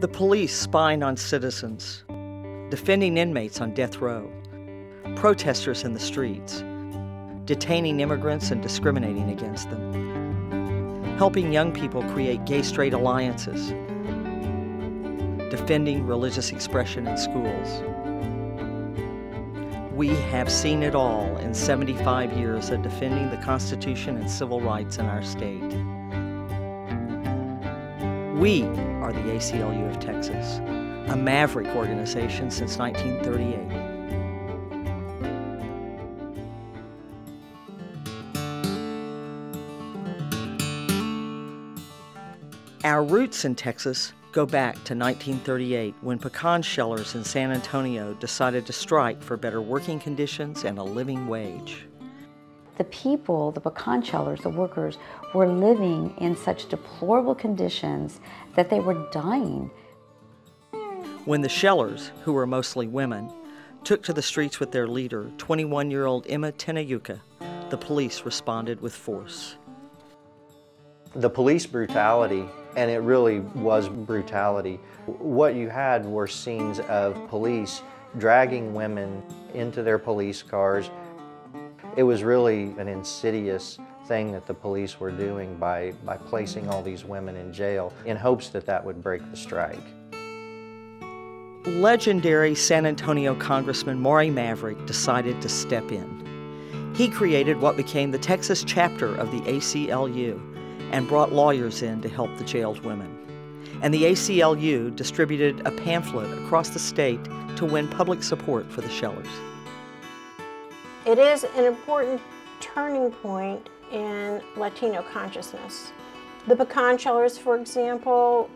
The police spying on citizens, defending inmates on death row, protesters in the streets, detaining immigrants and discriminating against them, helping young people create gay-straight alliances, defending religious expression in schools. We have seen it all in 75 years of defending the Constitution and civil rights in our state. We are the ACLU of Texas, a maverick organization since 1938. Our roots in Texas go back to 1938 when pecan shellers in San Antonio decided to strike for better working conditions and a living wage. The people, the pecan shellers, the workers, were living in such deplorable conditions that they were dying. When the shellers, who were mostly women, took to the streets with their leader, 21-year-old Emma Tenayuka, the police responded with force. The police brutality, and it really was brutality, what you had were scenes of police dragging women into their police cars. It was really an insidious thing that the police were doing by placing all these women in jail in hopes that that would break the strike. Legendary San Antonio Congressman Maury Maverick decided to step in. He created what became the Texas chapter of the ACLU and brought lawyers in to help the jailed women. And the ACLU distributed a pamphlet across the state to win public support for the shellers. It is an important turning point in Latino consciousness. The pecan shellers, for example,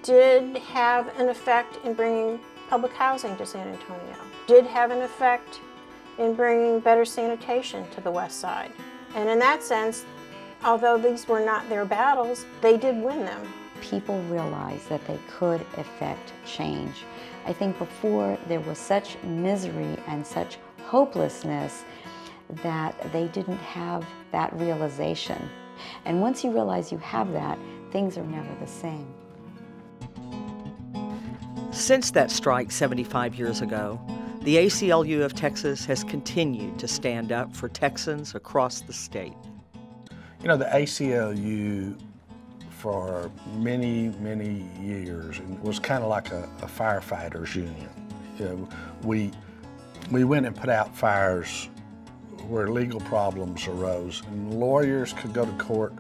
did have an effect in bringing public housing to San Antonio, did have an effect in bringing better sanitation to the west side. And in that sense, although these were not their battles, they did win them. People realized that they could effect change. I think before there was such misery and such hopelessness that they didn't have that realization. And once you realize you have that, things are never the same. Since that strike 75 years ago, the ACLU of Texas has continued to stand up for Texans across the state. You know, the ACLU for many, many years was kind of like a firefighters union. You know, we went and put out fires where legal problems arose, and lawyers could go to court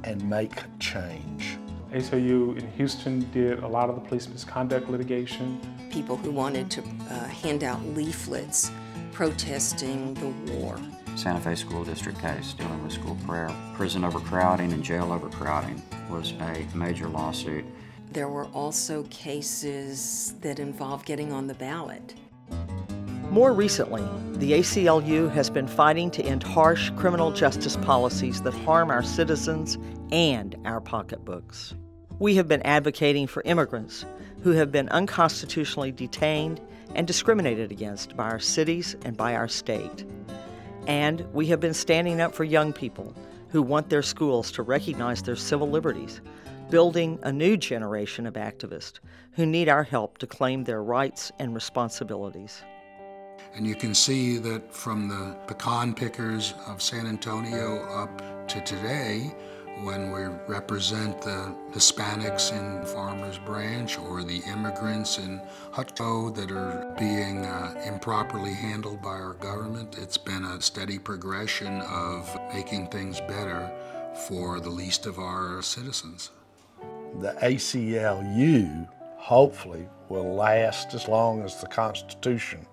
and make change. ACLU in Houston did a lot of the police misconduct litigation. People who wanted to hand out leaflets protesting the war. Santa Fe School District case dealing with school prayer. Prison overcrowding and jail overcrowding was a major lawsuit. There were also cases that involved getting on the ballot. More recently, the ACLU has been fighting to end harsh criminal justice policies that harm our citizens and our pocketbooks. We have been advocating for immigrants who have been unconstitutionally detained and discriminated against by our cities and by our state. And we have been standing up for young people who want their schools to recognize their civil liberties, building a new generation of activists who need our help to claim their rights and responsibilities. And you can see that from the pecan pickers of San Antonio up to today, when we represent the Hispanics in Farmers Branch or the immigrants in Hutco that are being improperly handled by our government, it's been a steady progression of making things better for the least of our citizens. The ACLU hopefully will last as long as the Constitution.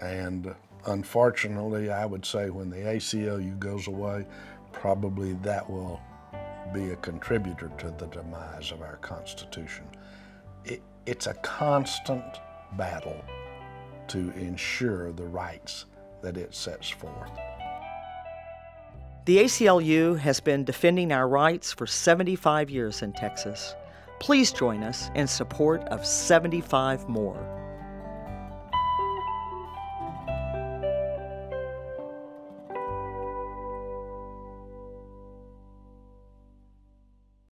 And unfortunately, I would say when the ACLU goes away, probably that will be a contributor to the demise of our Constitution. It's a constant battle to ensure the rights that it sets forth. The ACLU has been defending our rights for 75 years in Texas. Please join us in support of 75 more.